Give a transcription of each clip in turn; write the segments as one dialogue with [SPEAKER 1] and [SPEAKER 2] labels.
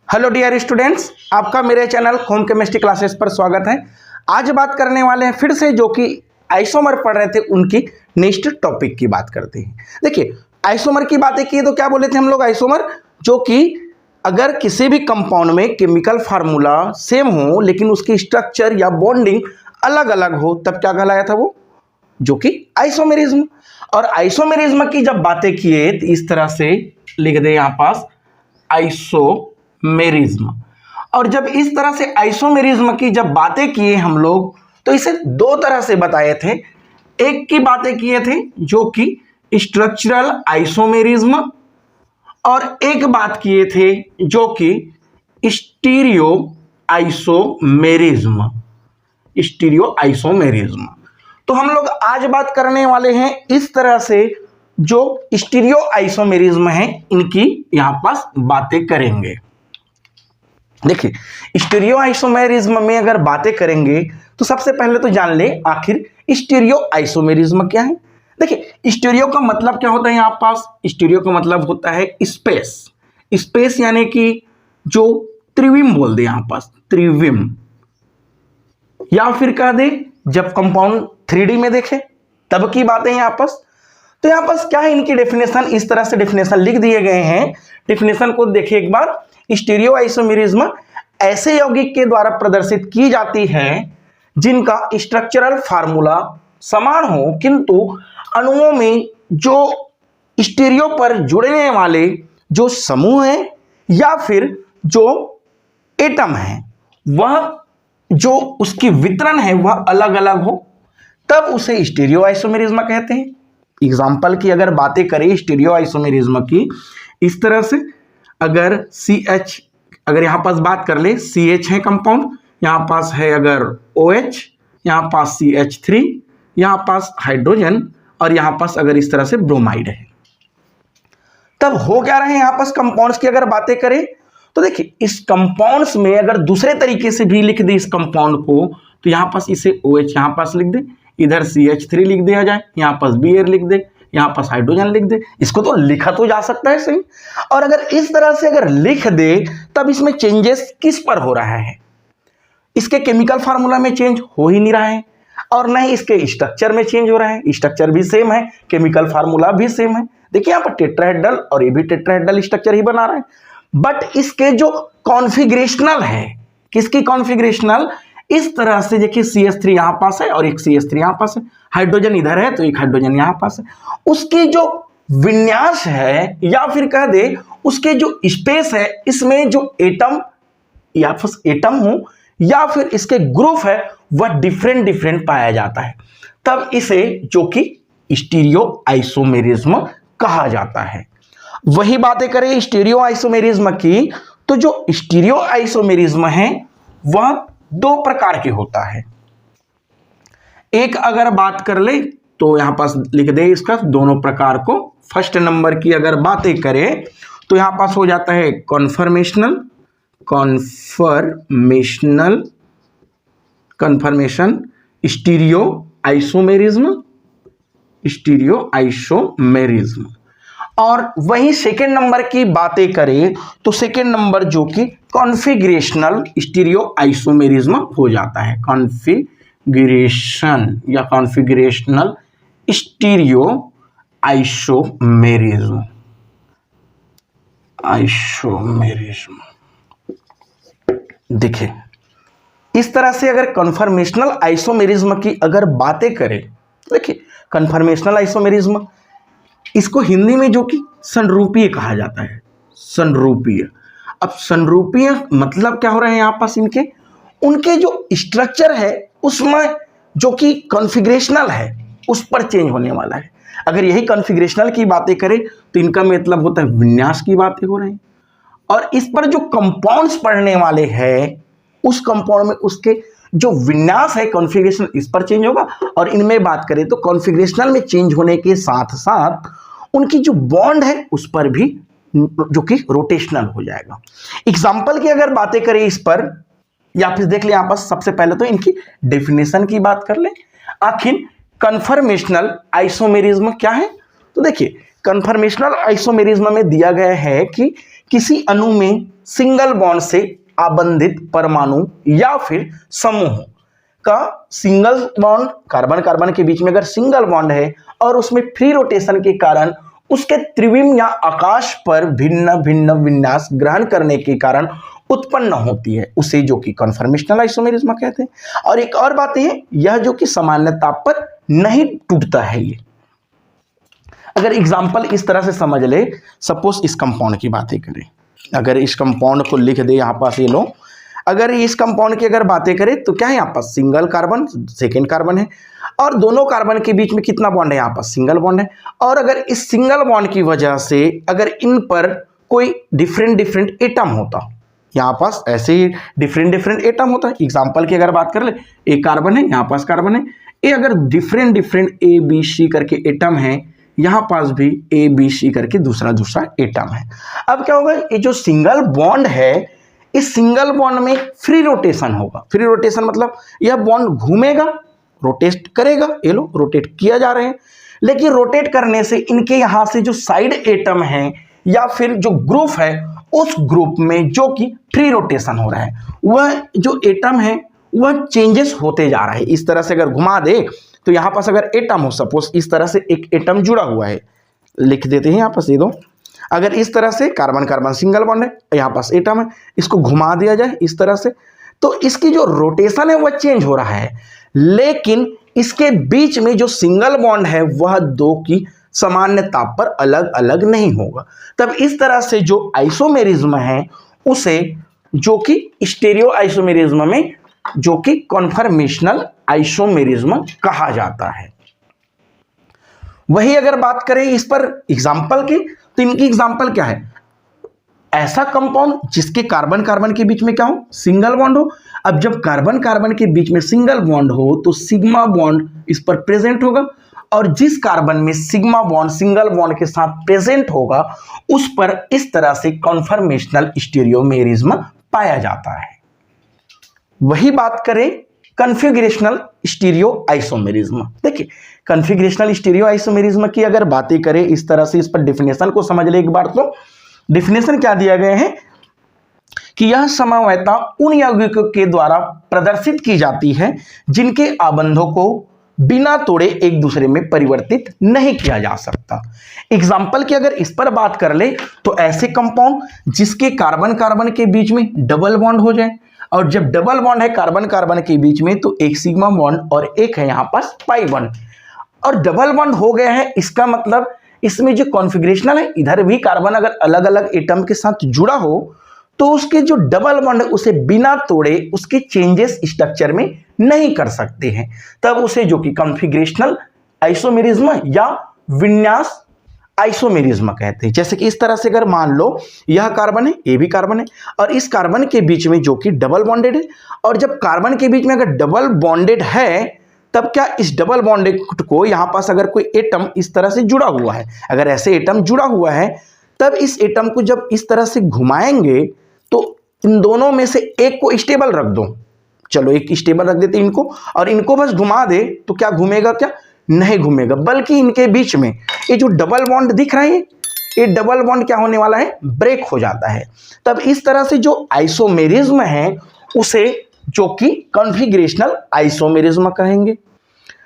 [SPEAKER 1] Hello dear students, आपका मेरे channel home chemistry classes पर स्वागत है। आज बात करने वाले हैं फिर से जो कि आइसोमर पढ़ रहे थे उनकी नेक्स्ट टॉपिक की बात करते हैं। देखिए, आइसोमर की बातें की तो क्या बोले थे हम लोग, आइसोमर जो कि अगर किसी भी कंपाउंड में केमिकल फार्मूला सेम हो लेकिन उसकी स्ट्रक्चर या बॉन्डिंग अलग अलग हो तब क्या कहलाया था वो, जो कि आइसोमेरिज्म। और आइसोमेरिज्म की जब बातें किए तो इस तरह से लिख दे यहां पास आइसोमेरिज्म। और जब इस तरह से आइसोमेरिज्म की जब बातें किए हम लोग तो इसे दो तरह से बताए थे। एक की बातें किए थे जो कि स्ट्रक्चरल आइसोमेरिज्म और एक बात किए थे जो कि स्टीरियो आइसोमेरिज्म। स्टीरियो आइसोमेरिज्म तो हम लोग आज बात करने वाले हैं इस तरह से जो स्टीरियो आइसोमेरिज्म है इनकी यहां पास बातें करेंगे। देखिए, स्टीरियो आइसोमेरिज्म में अगर बातें करेंगे तो सबसे पहले तो जान ले आखिर स्टीरियो आइसोमेरिज्म क्या है। देखिए, स्टीरियो का मतलब क्या होता है यहां पास, स्टीरियो का मतलब होता है स्पेस। स्पेस यानी कि जो त्रिविम बोल दे यहां पास, त्रिविम, या फिर कह दे जब कंपाउंड 3D में देखे तब की बातें यहां पास। तो यहां पास क्या है, इनकी डेफिनेशन इस तरह से डेफिनेशन लिख दिए गए हैं। डेफिनेशन को देखिए एक बार। स्टीरियो आइसोमेरिज्म ऐसे यौगिक के द्वारा प्रदर्शित की जाती है जिनका स्ट्रक्चरल फार्मूला समान हो किंतु अणुओं में जो स्टीरियो पर जुड़ने वाले जो समूह हैं या फिर जो एटम है वह जो उसकी वितरण है वह अलग अलग हो, तब उसे स्टीरियो आइसोमेरिज्म कहते हैं। एग्जाम्पल की अगर बातें करें स्टीरियो आइसोमेरिज्म की, इस तरह से अगर CH, अगर यहां पास बात कर ले CH है कंपाउंड, यहां पास है अगर OH, यहां पास CH3, यहां पास हाइड्रोजन और यहां पास अगर इस तरह से ब्रोमाइड है, तब हो क्या रहे हैं यहां पास कंपाउंड्स की अगर बातें करें तो देखिए इस कंपाउंड्स में अगर दूसरे तरीके से भी लिख दे इस कंपाउंड को तो यहां पास इसे OH यहां पास लिख दे, इधर CH3 लिख दिया जाए, यहां पास Br लिख दे, यहां पास हाइड्रोजन लिख दे। इसको तो लिखा तो जा सकता है सही, और अगर इस तरह से अगर लिख दे तब इसमें चेंजेस किस पर हो रहा है, इसके केमिकल फार्मूला में चेंज हो ही नहीं रहा है और न ही इसके स्ट्रक्चर में चेंज हो रहा है। स्ट्रक्चर भी सेम है, केमिकल फार्मूला भी सेम है। देखिए यहां पर टेट्राहेड्रल और ये भी टेट्राहेड्रल स्ट्रक्चर ही बना रहा है, बट इसके जो कॉन्फिगरेशनल है, किसकी कॉन्फिगरेशनल, इस तरह से देखिए CH3 यहां पास है और एक CH3 यहां पास है, हाइड्रोजन इधर है तो एक हाइड्रोजन यहां पास है। उसकी जो विन्यास है या फिर कह दे उसके जो स्पेस है, इसमें जो एटम या फिर एटम हो या फिर इसके ग्रुप है वह डिफरेंट डिफरेंट पाया जाता है, तब इसे जो कि स्टीरियो आइसोमेरिज्म कहा जाता है। वही बातें करें स्टीरियो आइसोमेरिज्म की तो जो स्टीरियो आइसोमेरिज्म है वह दो प्रकार के होता है। एक अगर बात कर ले तो यहां पास लिख दे इसका दोनों प्रकार को। फर्स्ट नंबर की अगर बातें करें तो यहां पास हो जाता है कन्फर्मेशन स्टीरियो आइसोमेरिज्म। और वही सेकेंड नंबर की बातें करें तो सेकेंड नंबर जो कि कॉन्फिगरेशनल स्टीरियो आइसोमेरिज्म हो जाता है। कॉन्फिगरेशन या कॉन्फिगरेशनल स्टीरियो आइसोमेरिज्म। देखिए इस तरह से अगर कन्फर्मेशनल आइसोमेरिज्म की अगर बातें करें, देखिए कन्फर्मेशनल आइसोमेरिज्म इसको हिंदी में जो कि संरूपीय कहा जाता है। संरूपीय, अब संरूपीय मतलब क्या हो रहा है यहां पास, उनके जो स्ट्रक्चर है उसमें जो कि कॉन्फिगरेशनल है उस पर चेंज होने वाला है। अगर यही कॉन्फिगरेशनल की बातें करें तो इनका मतलब होता है विन्यास की बातें हो रही हैं, और इस पर जो कंपाउंड्स पढ़ने वाले हैं उस कंपाउंड में उसके जो विन्यास है कॉन्फिगरेशन इस पर चेंज होगा। और इनमें बात करें तो कॉन्फिगरेशनल में चेंज होने के साथ साथ उनकी जो बॉन्ड है उस पर भी जो कि रोटेशनल हो जाएगा। एग्जाम्पल की अगर बातें करें इस पर, या फिर देख ले यहां पर सबसे पहले तो इनकी डेफिनेशन की बात कर ले। आखिर कन्फर्मेशनल आइसोमेरिज्म क्या है, तो देखिए कन्फर्मेशनल आइसोमेरिज्म में दिया गया है कि किसी अणु में सिंगल बॉन्ड से आबंधित परमाणु या फिर समूह का सिंगल बॉन्ड, कार्बन कार्बन के बीच में अगर सिंगल बॉन्ड है और उसमें फ्री रोटेशन के कारण उसके त्रिविम या आकाश पर भिन्न भिन्न विन्यास ग्रहण करने के कारण उत्पन्न होती है, उसे जो कि कन्फर्मेशनल आइसोमेरिज्म कहते हैं। और एक और बात है, यह जो कि सामान्य ताप पर नहीं टूटता है। ये अगर एग्जांपल इस तरह से समझ ले, सपोज इस कंपाउंड की बातें करें, अगर इस कंपाउंड को लिख दे यहाँ पास, ये लो, अगर इस कंपाउंड की अगर बातें करें तो क्या है, यहाँ पास सिंगल कार्बन, सेकेंड कार्बन है और दोनों कार्बन के बीच में कितना बॉन्ड है, यहाँ पास सिंगल बॉन्ड है। और अगर इस सिंगल बॉन्ड की वजह से अगर इन पर कोई डिफरेंट डिफरेंट एटम होता, यहाँ पास ऐसे ही डिफरेंट डिफरेंट एटम होता है। एग्जाम्पल की अगर बात कर ले, एक कार्बन है, यहाँ पास कार्बन है, ये अगर different different A B C करके एटम है, यहाँ पास भी ए बी सी करके दूसरा दूसरा एटम है। अब क्या होगा, ये जो सिंगल बॉन्ड है, इस सिंगल बॉन्ड में फ्री रोटेशन होगा। फ्री रोटेशन मतलब यह बॉन्ड घूमेगा, रोटेट करेगा, ये लो रोटेट किया जा रहे हैं, लेकिन रोटेट करने से इनके यहाँ से जो साइड एटम है या फिर जो ग्रुप है, उस ग्रुप में जो कि फ्री रोटेशन हो रहा है, वह जो एटम है वह चेंजेस होते जा रहा है। इस तरह से अगर घुमा दे तो यहाँ पास अगर एटम हो, सपोज इस तरह से एक एटम जुड़ा हुआ है, लिख देते हैं यहाँ पास ये दो, अगर इस तरह से कार्बन कार्बन सिंगल बॉन्ड है, यहाँ पास एटम है, इसको घुमा दिया जाए इस तरह से, तो इसकी जो रोटेशन है वह चेंज हो रहा है, लेकिन इसके बीच में जो सिंगल बॉन्ड है वह दो की सामान्य ताप पर अलग अलग नहीं होगा। तब इस तरह से जो आइसोमेरिज्म है उसे जो कि स्टीरियो आइसोमेरिज्म में जो कि कन्फर्मेशनल आइसोमेरिज्म कहा जाता है। वही अगर बात करें इस पर एग्जाम्पल की, तो इनकी एग्जाम्पल क्या है, ऐसा कंपाउंड जिसके कार्बन कार्बन के बीच में क्या हो, सिंगल बॉन्ड हो। अब जब कार्बन कार्बन के बीच में सिंगल बॉन्ड हो तो सिग्मा बॉन्ड इस पर प्रेजेंट होगा, और जिस कार्बन में सिग्मा बॉन्ड सिंगल बॉन्ड के साथ प्रेजेंट होगा उस पर इस तरह से कन्फर्मेशनल स्टीरियोमेरिज्म पाया जाता है। वही बात करें कन्फिगरेशनल स्टीरियो आइसोमेरिज्म। देखिए, कन्फिगरेशनल स्टीरियो आइसोमेरिज्म की अगर बातें करें इस तरह से, इस पर डेफिनेशन को समझ ले एक बार। तो डेफिनेशन क्या दिया गया है कि यह समवायता उन यौगिकों के द्वारा प्रदर्शित की जाती है जिनके आबंधों को बिना तोड़े एक दूसरे में परिवर्तित नहीं किया जा सकता। एग्जाम्पल की अगर इस पर बात कर ले तो ऐसे कंपाउंड जिसके कार्बन कार्बन के बीच में डबल बॉन्ड हो जाए, और जब डबल बॉन्ड है कार्बन कार्बन के बीच में तो एक सिग्मा बॉन्ड और एक है यहाँ पास पाई बॉन्ड, और डबल बॉन्ड हो गया है, इसका मतलब इसमें जो कॉन्फ़िगरेशनल है, इधर भी कार्बन अगर अलग अलग एटम के साथ जुड़ा हो तो उसके जो डबल बॉन्ड है उसे बिना तोड़े उसके चेंजेस स्ट्रक्चर में नहीं कर सकते हैं, तब उसे जो कि कॉन्फ़िगरेशनल आइसोमेरिज्म या विन्यास आइसोमेरिज्म कहते हैं। जैसे कि इस तरह से अगर मान लो यह कार्बन है, ये भी कार्बन है, और इस कार्बन के बीच में जो कि डबल बॉन्डेड है, और जब कार्बन के बीच में अगर डबल बॉन्डेड है तब क्या इस डबल बॉन्डेड को यहाँ पास अगर कोई एटम इस तरह से जुड़ा हुआ है, अगर ऐसे एटम जुड़ा हुआ है, तब इस एटम को जब इस तरह से घुमाएंगे तो इन दोनों में से एक को स्टेबल रख दो, चलो एक स्टेबल रख देते इनको, और इनको बस घुमा दे तो क्या घूमेगा, क्या नहीं घूमेगा, बल्कि इनके बीच में ये जो डबल बॉन्ड दिख रहा है, ये डबल बॉन्ड क्या होने वाला है, ब्रेक हो जाता है। तब इस तरह से जो आइसोमेरिज्म है उसे जो कि कॉन्फ़िगरेशनल आइसोमेरिज्म कहेंगे।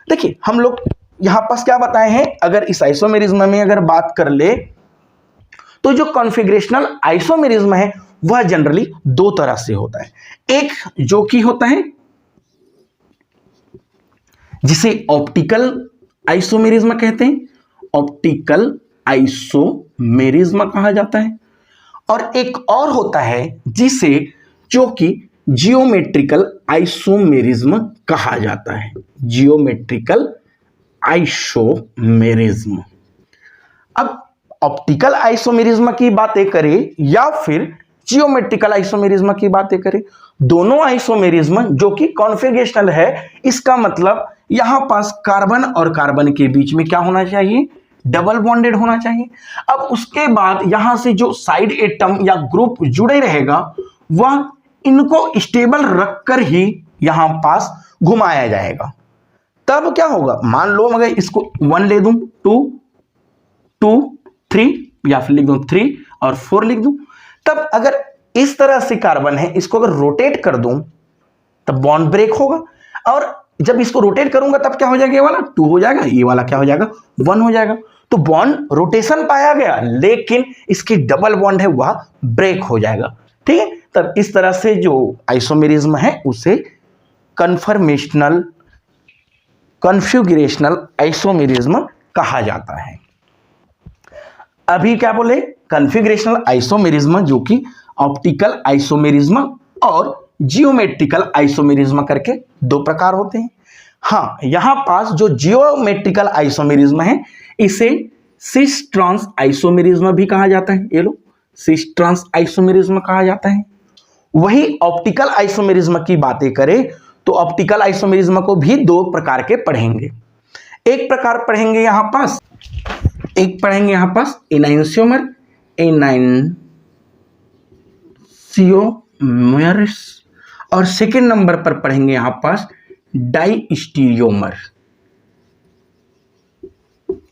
[SPEAKER 1] देखिए, हम लोग यहां पास क्या बताए हैं, अगर इस आइसोमेरिज्म में अगर बात कर ले तो जो कॉन्फ़िगरेशनल आइसोमेरिज्म है वह जनरली दो तरह से होता है। एक जो कि होता है जिसे ऑप्टिकल आइसोमेरिज्म कहते हैं, ऑप्टिकल आइसोमेरिज्म कहा जाता है, और एक और होता है जिसे जो कि जियोमेट्रिकल आइसोमेरिज्म कहा जाता है, जियोमेट्रिकल आइसोमेरिज्म। अब ऑप्टिकल आइसोमेरिज्म की बातें करें या फिर जियोमेट्रिकल आइसोमेरिज्म की बातें करें, दोनों आइसोमेरिज्म जो कि कॉन्फ़िगरेशनल है, इसका मतलब यहां पास कार्बन और कार्बन के बीच में क्या होना चाहिए, डबल बॉन्डेड होना चाहिए। अब उसके बाद यहां से जो साइड एटम या ग्रुप जुड़े रहेगा वह इनको स्टेबल रखकर ही यहां पास घुमाया जाएगा। तब क्या होगा, मान लो मगर इसको 1 ले दूं, 2, 2, 3 या फिर लिख दूं 3 और 4 लिख दूं, तब अगर इस तरह से कार्बन है, इसको अगर रोटेट कर दूं तब बॉन्ड ब्रेक होगा, और जब इसको रोटेट करूंगा तब क्या हो जाएगा, ये वाला 2 हो जाएगा, ये वाला क्या हो जाएगा 1 हो जाएगा। तो बॉन्ड रोटेशन पाया गया, लेकिन इसकी डबल बॉन्ड है वह ब्रेक हो जाएगा। ठीक है, तब इस तरह से जो आइसोमेरिज्म है उसे कॉन्फ़िगरेशनल आइसोमेरिज्म कहा जाता है। अभी क्या बोले, कॉन्फ़िगरेशनल आइसोमेरिज्म जो कि ऑप्टिकल आइसोमेरिज्म और जियोमेट्रिकल आइसोमेरिज्म करके 2 प्रकार होते हैं। हाँ, यहां पास जो जियोमेट्रिकल आइसोमेरिज्म है इसे सिस ट्रांस आइसोमेरिज्म भी कहा जाता है। ये लो, सिस ट्रांस आइसोमेरिज्म कहा जाता है। वही ऑप्टिकल आइसोमेरिज्म की बातें करें तो ऑप्टिकल आइसोमेरिज्म को भी 2 प्रकार के पढ़ेंगे। एक प्रकार पढ़ेंगे यहां पास एनांसियोमर, एनांसियोमर्स, और सेकेंड नंबर पर पढ़ेंगे यहां पास डाइस्टीरियोमर।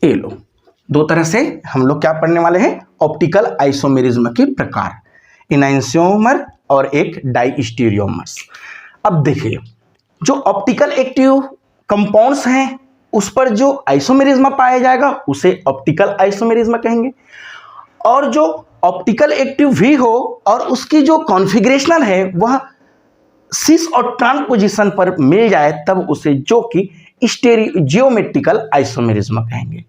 [SPEAKER 1] ये लो, 2 तरह से हम लोग क्या पढ़ने वाले हैं, ऑप्टिकल आइसोमेरिज्म के प्रकार, एनांसियोमर और एक डाइस्टीरियोमर्स। अब देखिए, जो ऑप्टिकल एक्टिव कंपाउंड्स हैं उस पर जो आइसोमेरिज्म पाया जाएगा उसे ऑप्टिकल आइसोमेरिज्म कहेंगे, और जो ऑप्टिकल एक्टिव भी हो और उसकी जो कॉन्फ़िगरेशन है वह सिस और ट्रांस पोजीशन पर मिल जाए तब उसे जो कि जियोमेट्रिकल आइसोमेरिज्म कहेंगे।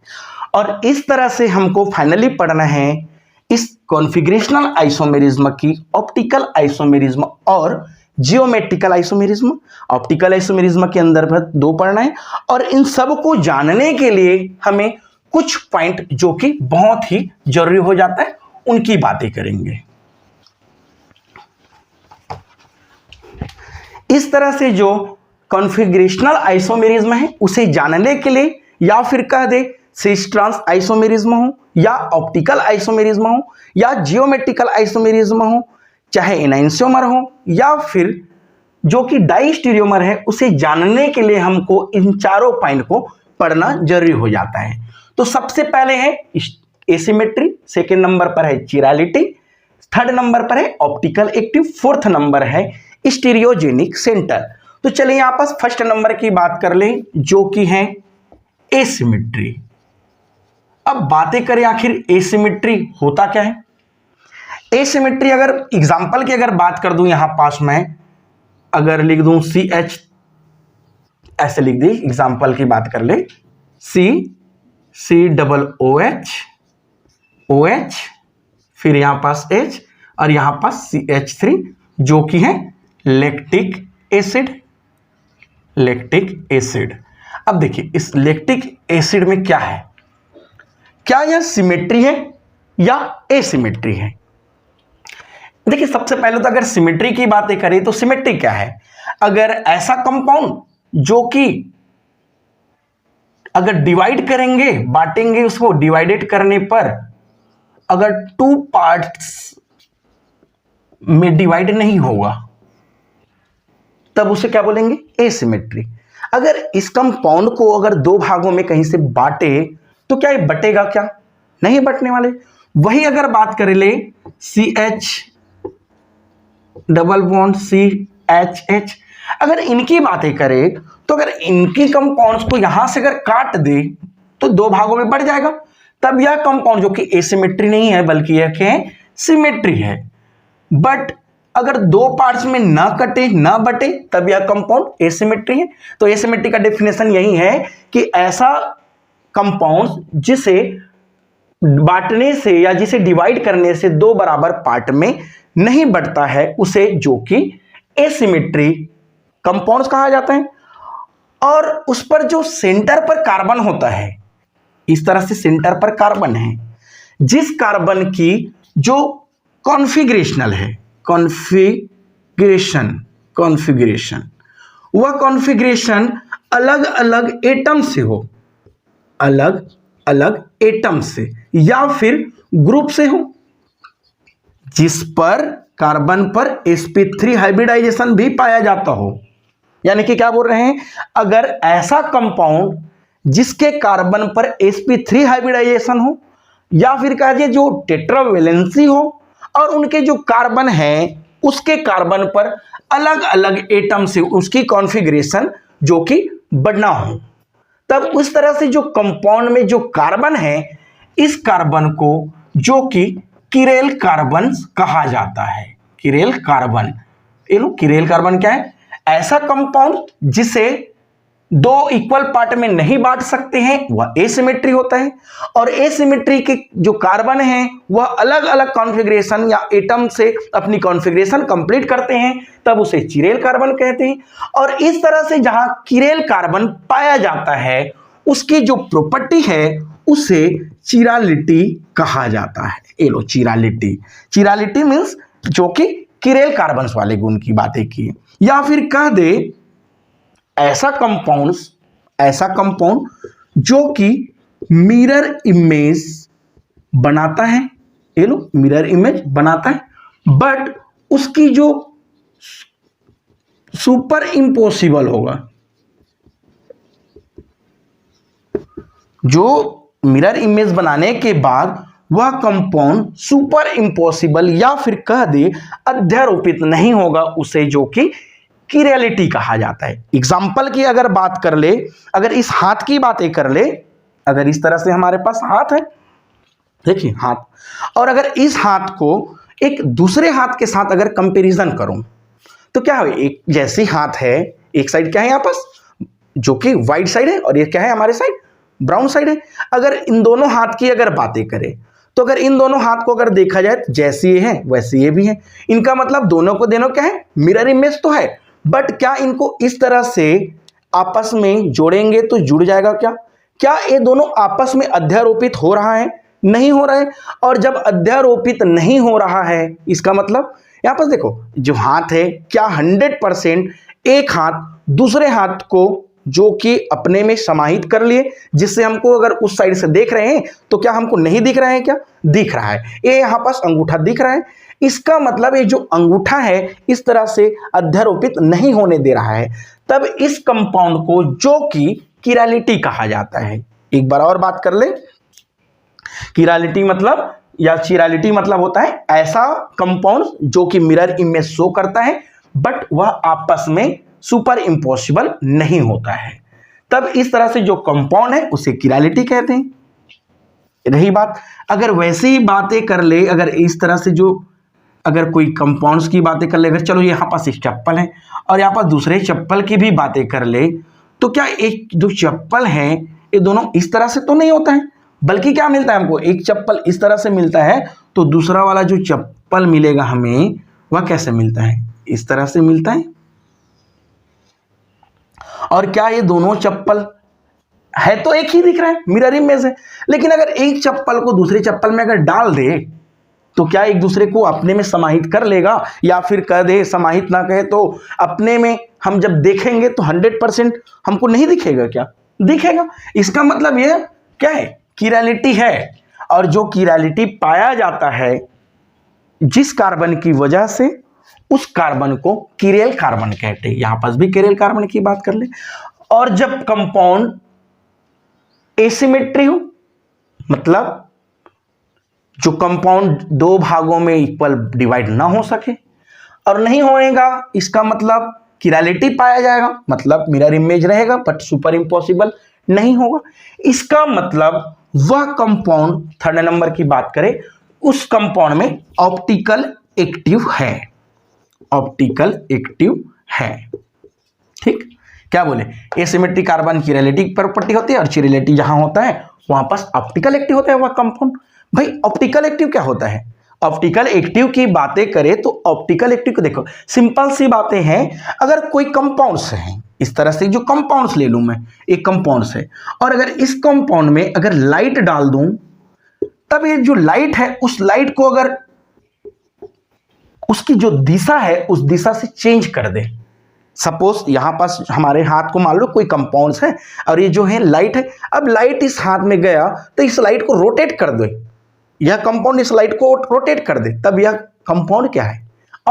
[SPEAKER 1] और इस तरह से हमको फाइनली पढ़ना है इस कॉन्फ़िगरेशनल आइसोमेरिज्म की ऑप्टिकल आइसोमेरिज्म और जियोमेट्रिकल आइसोमेरिज्म। ऑप्टिकल आइसोमेरिज्म के अंदर 2 पढ़ना है, और इन सब को जानने के लिए हमें कुछ पॉइंट जो कि बहुत ही जरूरी हो जाता है उनकी बातें करेंगे। इस तरह से जो कॉन्फ़िगरेशनल आइसोमेरिज्म है उसे जानने के लिए या फिर कह दे सिस ट्रांस आइसोमेरिज्म हो या ऑप्टिकल आइसोमेरिज्म हो या जियोमेट्रिकल आइसोमेरिज्म हो, चाहे एनांसियोमर हो या फिर जो कि डाइस्टीरियोमर है, उसे जानने के लिए हमको इन चारों पॉइंट को पढ़ना जरूरी हो जाता है। तो सबसे पहले है एसिमेट्री, सेकेंड नंबर पर है चिरालिटी, थर्ड नंबर पर है ऑप्टिकल एक्टिव, फोर्थ नंबर है स्टीरियोजेनिक सेंटर। तो चलिए यहां पर फर्स्ट नंबर की बात कर लें जो कि है एसिमेट्री। अब बातें करें आखिर एसिमेट्री होता क्या है। एसिमेट्री अगर एग्जांपल की अगर बात कर दूं, यहां पास मैं अगर लिख दूं CH, ऐसे लिख दी, एग्जांपल की बात कर ले, COOH, OH, फिर यहां पास H और यहां पास CH3 जो कि है लैक्टिक एसिड। अब देखिए इस लैक्टिक एसिड में क्या है, क्या यह सिमेट्री है या एसिमेट्री है। देखिए सबसे पहले तो अगर सिमेट्री की बातें करें तो सिमेट्री क्या है, अगर ऐसा कंपाउंड जो कि अगर डिवाइड करेंगे, बांटेंगे, उसको डिवाइडेड करने पर अगर 2 पार्ट्स में डिवाइड नहीं होगा तब उसे क्या बोलेंगे, एसिमेट्री। अगर इस कंपाउंड को अगर 2 भागों में कहीं से बांटे तो क्या ये बटेगा, क्या नहीं बटने वाले। वही अगर बात करें ले CH डबल बॉन्ड CHH, अगर इनकी बातें करें तो अगर इनकी कंपाउंड्स को यहां से अगर काट दे तो 2 भागों में बढ़ जाएगा, तब यह कंपाउंड जो कि एसिमेट्री नहीं है बल्कि यह क्या है, सिमेट्री है। बट अगर 2 पार्ट्स में ना कटे ना बटे तब यह कंपाउंड एसिमेट्री है। तो एसिमेट्री का डेफिनेशन यही है कि ऐसा कंपाउंड जिसे बांटने से या जिसे डिवाइड करने से 2 बराबर पार्ट में नहीं बढ़ता है उसे जो कि एसिमेट्री कंपाउंड्स कहा जाता है। और उस पर जो सेंटर पर कार्बन होता है, इस तरह से सेंटर पर कार्बन है, जिस कार्बन की जो कॉन्फ़िगरेशनल है, कॉन्फ़िगरेशन वह कॉन्फ़िगरेशन अलग अलग एटम से हो, अलग अलग एटम से या फिर ग्रुप से हो, जिस पर कार्बन पर sp3 हाइब्रिडाइजेशन भी पाया जाता हो। यानी कि क्या बोल रहे हैं, अगर ऐसा कंपाउंड जिसके कार्बन पर sp3 हाइब्रिडाइजेशन हो या फिर कहिए जो टेट्रावेलेंसी हो और उनके जो कार्बन है उसके कार्बन पर अलग अलग एटम से उसकी कॉन्फ़िगरेशन जो कि बढ़ना हो, तब उस तरह से जो कंपाउंड में जो कार्बन है इस कार्बन को जो कि किरेल कार्बन कहा जाता है। किरेल कार्बन, ये लो किरेल कार्बन क्या है? ऐसा कंपाउंड जिसे दो इक्वल पार्ट में नहीं बांट सकते हैं, वह एसिमेट्री होता है। और एसिमेट्री के जो कार्बन है वह अलग अलग कॉन्फ़िगरेशन या एटम से अपनी कॉन्फ़िगरेशन कंप्लीट करते हैं, तब उसे चिरेल कार्बन कहते हैं। और इस तरह से जहां किरेल कार्बन पाया जाता है उसकी जो प्रॉपर्टी है उसे चिरालिटी कहा जाता है। ये लो चिरालिटी, चिरालिटी मीन्स जो कि किरेल कार्बन वाले गुण की बातें की। या फिर कह दे ऐसा कंपाउंड जो कि मिरर इमेज बनाता है, ये लो मिरर इमेज बनाता है, बट उसकी जो सुपर इम्पॉसिबल होगा, जो मिरर इमेज बनाने के बाद वह कंपाउंड सुपर इम्पॉसिबल या फिर कह दे अध्यारोपित नहीं होगा, उसे जो कि किरेलिटी कहा जाता है। एग्जाम्पल की अगर बात कर ले, अगर इस हाथ की बातें कर ले, अगर इस तरह से हमारे पास हाथ है, देखिए हाथ, और अगर इस हाथ को एक दूसरे हाथ के साथ अगर कंपैरिजन करूं तो क्या है? एक जैसी हाथ है, एक साइड क्या है यहाँ पास जो कि व्हाइट साइड है और ये क्या है हमारे साइड ब्राउन साइड है। अगर इन दोनों हाथ की अगर बातें करें तो अगर इन दोनों हाथ को अगर देखा जाए तो जैसी ये है वैसी ये भी है। इनका मतलब दोनों को दोनों क्या है? मिरर इमेज तो है, बट क्या इनको इस तरह से आपस में जोड़ेंगे तो जुड़ जाएगा क्या? क्या ये दोनों आपस में अध्यारोपित हो रहा है? नहीं हो रहा है। और जब अध्यारोपित नहीं हो रहा है इसका मतलब यहां पर देखो जो हाथ है, क्या 100% एक हाथ दूसरे हाथ को जो कि अपने में समाहित कर लिए, जिससे हमको अगर उस साइड से देख रहे हैं तो क्या हमको नहीं दिख रहा है? क्या दिख रहा है? ये यहां पास अंगूठा दिख रहा है, इसका मतलब ये जो अंगूठा है इस तरह से अध्यारोपित नहीं होने दे रहा है, तब इस कंपाउंड को जो कि किरालिटी कहा जाता है। एक बार और बात कर ले, किरालिटी मतलब या चिरालिटी मतलब होता है ऐसा कंपाउंड जो कि मिरर इमेज शो करता है बट वह आपस में सुपर इम्पॉसिबल नहीं होता है, तब इस तरह से जो कंपाउंड है उसे किरालिटी कहते हैं। रही बात अगर वैसे ही बातें कर ले, अगर इस तरह से जो अगर कोई कंपाउंड्स की बातें कर ले, अगर चलो यहाँ पास एक चप्पल है और यहाँ पास दूसरे चप्पल की भी बातें कर ले, तो क्या एक जो चप्पल है ये दोनों इस तरह से तो नहीं होता है, बल्कि क्या मिलता है हमको? एक चप्पल इस तरह से मिलता है तो दूसरा वाला जो चप्पल मिलेगा हमें वह कैसे मिलता है? इस तरह से मिलता है। और क्या ये दोनों चप्पल है तो एक ही दिख रहा है, मिरर इमेज है, लेकिन अगर एक चप्पल को दूसरे चप्पल में अगर डाल दे तो क्या एक दूसरे को अपने में समाहित कर लेगा? या फिर कह दे समाहित ना कहे तो अपने में हम जब देखेंगे तो 100% हमको नहीं दिखेगा? क्या दिखेगा? इसका मतलब यह क्या है? किरालिटी है। और जो किरालिटी पाया जाता है जिस कार्बन की वजह से, उस कार्बन को किरेल कार्बन कहते हैं। यहां पास भी किरेल कार्बन की बात कर ले। और जब कंपाउंड एसिमेट्री हो, मतलब जो कंपाउंड दो भागों में इक्वल डिवाइड ना हो सके और नहीं होएगा, इसका मतलब किरालिटी पाया जाएगा, मतलब मिरर इमेज रहेगा बट सुपर इम्पॉसिबल नहीं होगा। इसका मतलब वह कंपाउंड, थर्ड नंबर की बात करें, उस कंपाउंड में ऑप्टिकल एक्टिव है, ऑप्टिकल एक्टिव है। ठीक, क्या बोले? एसिमेट्रिक कार्बन की रिलेटिव प्रॉपर्टी होती है और चिरिलिटी जहां होता है वहां पास ऑप्टिकल एक्टिव होता है वह कंपाउंड। भाई ऑप्टिकल एक्टिव क्या होता है? ऑप्टिकल एक्टिव की बातें करें तो ऑप्टिकल एक्टिव को देखो, सिंपल सी बातें हैं। अगर कोई कंपाउंड्स हैं, इस तरह से जो कंपाउंड्स ले लूं मैं, एक कंपाउंड्स है और अगर इस कंपाउंड में अगर लाइट डाल दूं, तब ये जो लाइट है उस लाइट को अगर उसकी जो दिशा है उस दिशा से चेंज कर दे। सपोज यहां पास हमारे हाथ को मान लो कोई कंपाउंड्स है और ये जो है लाइट है, अब लाइट इस हाथ में गया तो इस लाइट को रोटेट कर दो, यह कंपाउंड इस लाइट को रोटेट कर दे, तब यह कंपाउंड क्या है?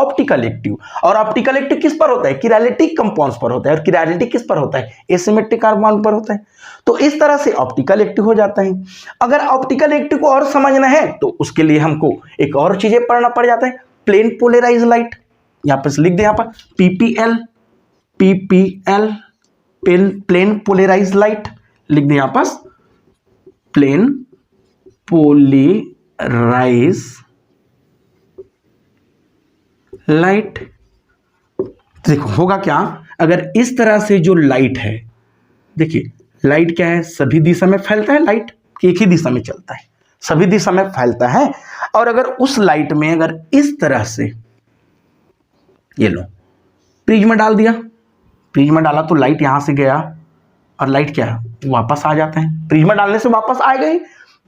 [SPEAKER 1] Optical active. और ऑप्टिकल एक्टिव किस पर होता है? किरैलिटिक कंपाउंड्स पर होता है। और किरैलिटिक किस पर होता है? एसिमेट्रिक कंपाउंड पर होता है। तो इस तरह से ऑप्टिकल एक्टिव हो जाता है। अगर ऑप्टिकल एक्टिव को और समझना है तो उसके लिए हमको एक और चीजें पढ़ना पड़ जाता है, प्लेन पोलराइज लाइट। यहां पर लिख दे, यहां पर PPL, PPL plane polarise light लिख दे, यहां पर प्लेन पोलराइज लाइट। देखो होगा क्या, अगर इस तरह से जो लाइट है, देखिए लाइट क्या है, सभी दिशा में फैलता है, लाइट एक ही दिशा में चलता है, सभी दिशा में फैलता है। और अगर उस लाइट में अगर इस तरह से ये लो प्रिज्म डाल दिया, प्रिज्म डाला तो लाइट यहां से गया और लाइट क्या वापस आ जाता है, प्रिज्म डालने से वापस आएगा ही।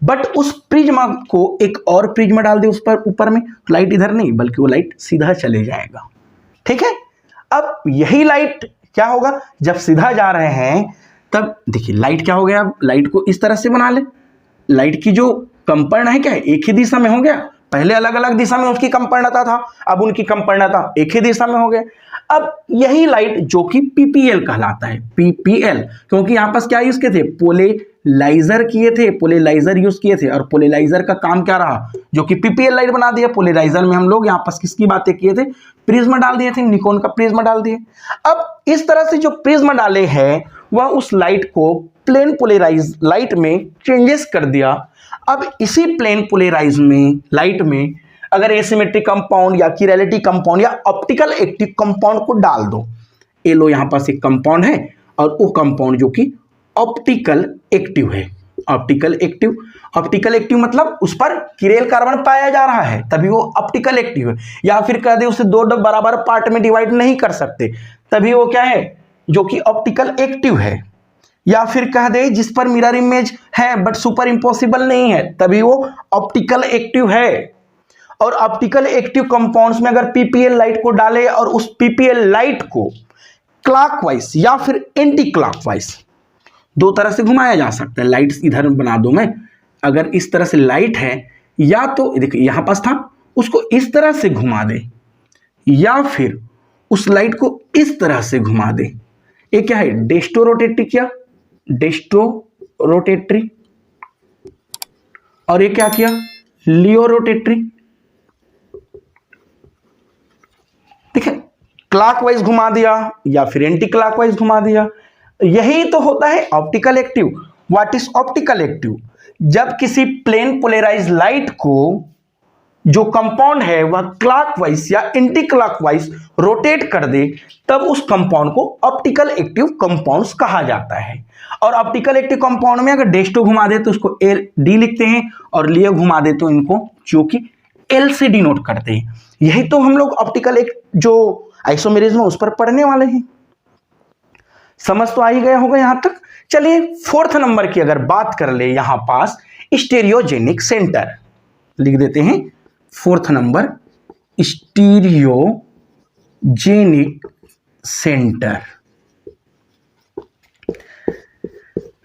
[SPEAKER 1] बट उस प्रिज्म को एक और प्रिज्म डाल दे उस पर ऊपर में, लाइट इधर नहीं बल्कि वो लाइट सीधा चले जाएगा। ठीक है, अब यही लाइट क्या होगा, जब सीधा जा रहे हैं तब देखिए लाइट क्या हो गया, लाइट को इस तरह से बना ले, लाइट की जो कंपन है क्या है, एक ही दिशा में हो गया। पहले अलग अलग दिशा में उसकी कंपनता था, अब उनकी कंपनता एक ही दिशा में हो गया। अब यही लाइट जो कि पीपीएल कहलाता है, पीपीएल, क्योंकि यहां पर क्या यूज किए थे, पोलेराइजर किए थे, पोलेराइजर यूज किए थे। और पोलेराइजर का काम क्या रहा, जो कि पीपीएल लाइट बना दिया। पोलेराइजर में हम लोग यहां पर किसकी बातें किए थे, प्रिज्म डाल दिए थे, निकोन का प्रिज्म डाल दिए। अब इस तरह से जो प्रिज्म डाले हैं वह उस लाइट को प्लेन पोलराइज लाइट में चेंजेस कर दिया। अब इसी प्लेन पोलराइज में लाइट में अगर एसिमेट्रिक कंपाउंड या किरैलिटिक कंपाउंड या ऑप्टिकल एक्टिव कंपाउंड को डाल दो, ये लो यहां पास एक कंपाउंड है और वो कंपाउंड जो कि ऑप्टिकल एक्टिव है। ऑप्टिकल एक्टिव, ऑप्टिकल एक्टिव मतलब उस पर किरेल कार्बन पाया जा रहा है तभी वो ऑप्टिकल एक्टिव है। या फिर कह दे उसे दो बराबर पार्ट में डिवाइड नहीं कर सकते तभी वो क्या है, जो कि ऑप्टिकल एक्टिव है। या फिर कह दे जिस पर मिरर इमेज है बट सुपर इम्पॉसिबल नहीं है तभी वो ऑप्टिकल एक्टिव है। और ऑप्टिकल एक्टिव कंपाउंड्स में अगर पीपीएल लाइट को डाले और उस पीपीएल लाइट को क्लॉकवाइज या फिर एंटी क्लॉकवाइज दो तरह से घुमाया जा सकता है। लाइट इधर बना दो मैं, अगर इस तरह से लाइट है या तो देखिए यहां पास था, उसको इस तरह से घुमा दे या फिर उस लाइट को इस तरह से घुमा दे। ये क्या है, डेस्टो रोटेटरी, क्या डेस्टो रोटेटरी। और ये क्या किया, लियो रोटेटरी। देखिए क्लॉकवाइज घुमा दिया या फिर एंटी क्लॉकवाइज घुमा दिया, यही तो होता है optical active. What is optical active, जब किसी प्लेन पोलराइज लाइट को जो कंपाउंड है वह क्लॉकवाइज या एंटी क्लॉकवाइज रोटेट कर दे तब उस कंपाउंड को ऑप्टिकल एक्टिव कंपाउंड्स कहा जाता है। और ऑप्टिकल एक्टिव कंपाउंड में अगर डेस्टो घुमा दे तो उसको एल डी लिखते हैं और लियो घुमा दे तो इनको जो कि एल से डिनोट करते हैं। यही तो हम लोग ऑप्टिकल एक जो आइसोमेरिज्म उस पर पढ़ने वाले हैं। समझ तो आ ही गया होगा यहां तक। चलिए फोर्थ नंबर की अगर बात कर ले, यहां पास स्टेरियोजेनिक सेंटर लिख देते हैं। Fourth number stereogenic centre.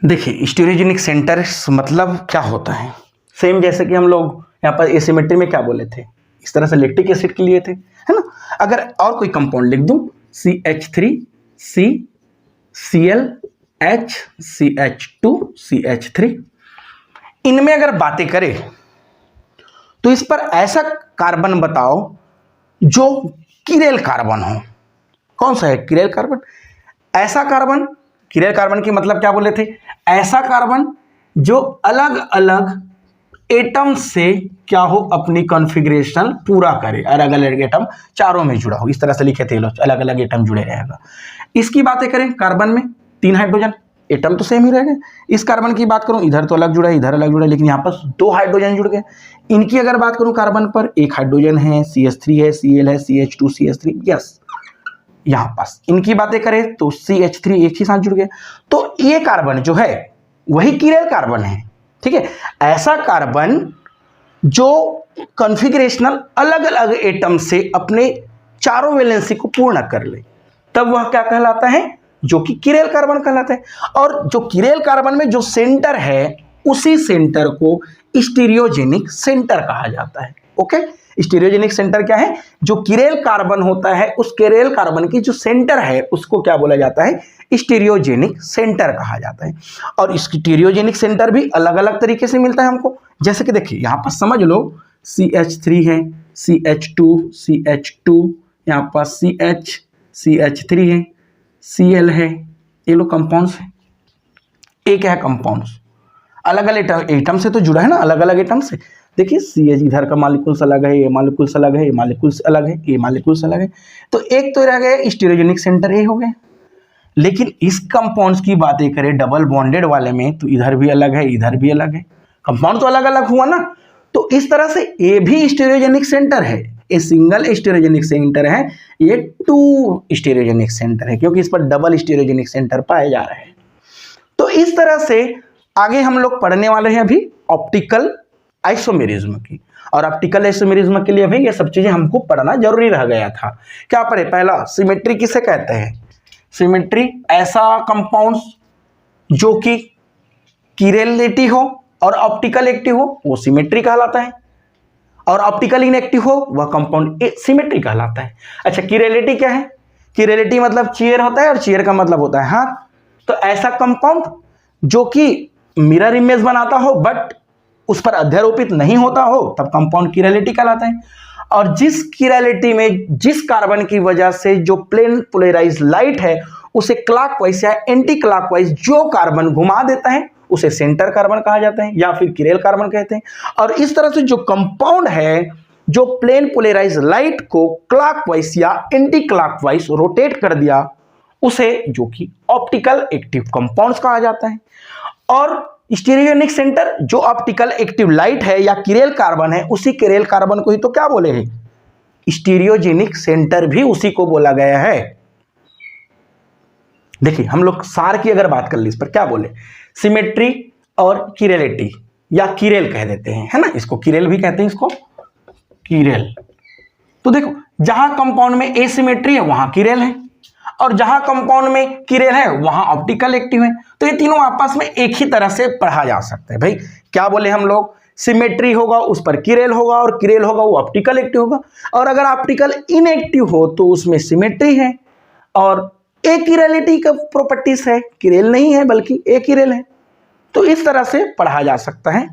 [SPEAKER 1] देखिए स्टीरियोजेनिक सेंटर मतलब क्या होता है, सेम जैसे कि हम लोग यहाँ पर एसिमेट्री में क्या बोले थे, इस तरह से लैक्टिक एसिड के लिए थे, है ना। अगर और कोई कंपाउंड लिख दूं CH3 C ClH CH2 CH3, इनमें अगर बातें करें तो इस पर ऐसा कार्बन बताओ जो किरेल कार्बन हो। कौन सा है किरेल कार्बन, ऐसा कार्बन। किरेल कार्बन की मतलब क्या बोले थे, ऐसा कार्बन जो अलग अलग एटम से क्या हो, अपनी कॉन्फ़िगरेशन पूरा करे, अलग अलग एटम चारों में जुड़ा हो, इस तरह से लिखे थे लोग, अलग अलग एटम जुड़े रहेगा। इसकी बातें करें, कार्बन में 3 हाइड्रोजन, एटम तो सेम ही रहेगा। इस कार्बन की बात करूं, इधर तो अलग जुड़ा है, इधर अलग जुड़ा है, लेकिन यहाँ पर 2 हाइड्रोजन जुड़ गए। इनकी अगर बात करूं कार्बन पर, 1 हाइड्रोजन है, CH3 है, Cl है, CH2 CH3, यस। यहाँ पास इनकी बातें करें तो CH3 एक ही साथ जुड़ गया, तो ये कार्बन जो है वही किरेल कार्बन है। ठीक है, ऐसा कार्बन जो कॉन्फ़िगरेशनल अलग अलग एटम से अपने चारों वैलेंसी को पूर्ण कर ले तब वह क्या कहलाता है, जो कि किरेल कार्बन कहलाता है। और जो किरेल कार्बन में जो सेंटर है उसी सेंटर को स्टीरियोजेनिक सेंटर कहा जाता है। ओके, स्टीरियोजेनिक सेंटर क्या है? जो किरेल कार्बन होता है उस किरेल कार्बन की जो सेंटर है उसको क्या बोला जाता है? स्टीरियोजेनिक सेंटर कहा जाता है। और इस स्टीरियोजेनिक सेंटर भी अलग अलग तरीके से मिलता है हमको। जैसे कि देखिए यहाँ पर समझ लो CH3 है, CH2, यहाँ पर CH3 है, Cl है, ये लोग कंपाउंड्स है। एक है कंपाउंड्स, अलग अलग एटम से तो जुड़ा है ना, अलग अलग एटम से। देखिए CH इधर का मॉलिक्यूल्स अलग है, ये मॉलिक्यूल्स अलग है, ये मॉलिक्यूल्स अलग है, ये मॉलिक्यूल्स अलग है। तो एक तो रह गया स्टीरियोजेनिक सेंटर, ये हो गया। लेकिन इस कंपाउंड्स की बातें करें डबल बॉन्डेड वाले में, तो इधर भी अलग है, इधर भी अलग है, कंपाउंड तो अलग अलग हुआ ना। तो इस तरह से ये भी स्टीरियोजेनिक सेंटर है, ये सिंगल स्टीरियोजेनिक सेंटर है, ये 2 स्टीरियोजेनिक सेंटर है, क्योंकि इस पर डबल स्टीरियोजेनिक सेंटर पाए जा रहे हैं। तो इस तरह से आगे हम लोग पढ़ने वाले हैं अभी ऑप्टिकल आइसोमेरिज्म की। और ऑप्टिकल आइसोमेरिज्म के लिए भी ये सब चीजें हमको पढ़ना जरूरी रह गया था। क्या पढ़े? पहला सिमेट्री किसे कहते हैं? सिमेट्री ऐसा कंपाउंड्स जो कि किरेलेटी हो और ऑप्टिकल एक्टिव हो, वो सिमेट्री कहलाता है। और ऑप्टिकल इनएक्टिव हो, वह कंपाउंड सिमेट्री कहलाता है। अच्छा, किरेलेटी क्या है? किरेलेटी मतलब चेयर होता है, और चेयर का मतलब होता है हाथ। तो ऐसा कंपाउंड जो कि मिरर इमेज बनाता हो बट उस पर अध्यारोपित नहीं होता हो, तब कंपाउंड किरेलिटी कहलाता है। और जिस किरेलिटी में जिस कार्बन की वजह से जो प्लेन पोलराइज लाइट है उसे क्लॉकवाइज या एंटी क्लॉकवाइज जो कार्बन घुमा देता है उसे सेंटर कार्बन कहा जाता है, या फिर किरेल कार्बन कहते हैं। और इस तरह से जो कंपाउंड है जो प्लेन पोलराइज लाइट को क्लॉकवाइज या एंटी क्लॉकवाइज रोटेट कर दिया, उसे जो कि ऑप्टिकल एक्टिव कंपाउंड्स कहा जाता है। और स्टीरियोजेनिक सेंटर जो ऑप्टिकल एक्टिव लाइट है या किरेल कार्बन है, उसी किरेल कार्बन को ही तो क्या बोले हैं? स्टीरियोजेनिक सेंटर भी उसी को बोला गया है। देखिए हम लोग सार की अगर बात कर ली, इस पर क्या बोले? सिमेट्री और किरेलिटी, या किरेल कह देते हैं, है ना, इसको किरेल भी कहते हैं, इसको किरेल। तो देखो जहां कंपाउंड में एसिमेट्री है वहां किरेल है, और जहां कंपाउंड में किरेल है वहां ऑप्टिकल एक्टिव है। तो ये तीनों आपस में एक ही तरह से पढ़ा जा सकता है। भाई क्या बोले हम लोग? सिमेट्री होगा उस पर किरेल होगा, और किरेल होगा वो ऑप्टिकल एक्टिव होगा। और अगर ऑप्टिकल इनएक्टिव हो तो उसमें सिमेट्री है, और एक किरेलिटी का प्रॉपर्टीज है, किरेल नहीं है बल्कि एक किरेल है। तो इस तरह से पढ़ा जा सकता है।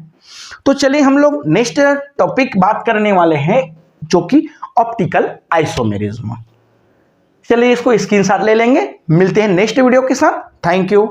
[SPEAKER 1] तो चलिए हम लोग नेक्स्ट टॉपिक बात करने वाले हैं जो कि ऑप्टिकल आइसोमेरिज्म। चलिए इसको स्क्रीनशॉट ले लेंगे। मिलते हैं नेक्स्ट वीडियो के साथ। Thank you.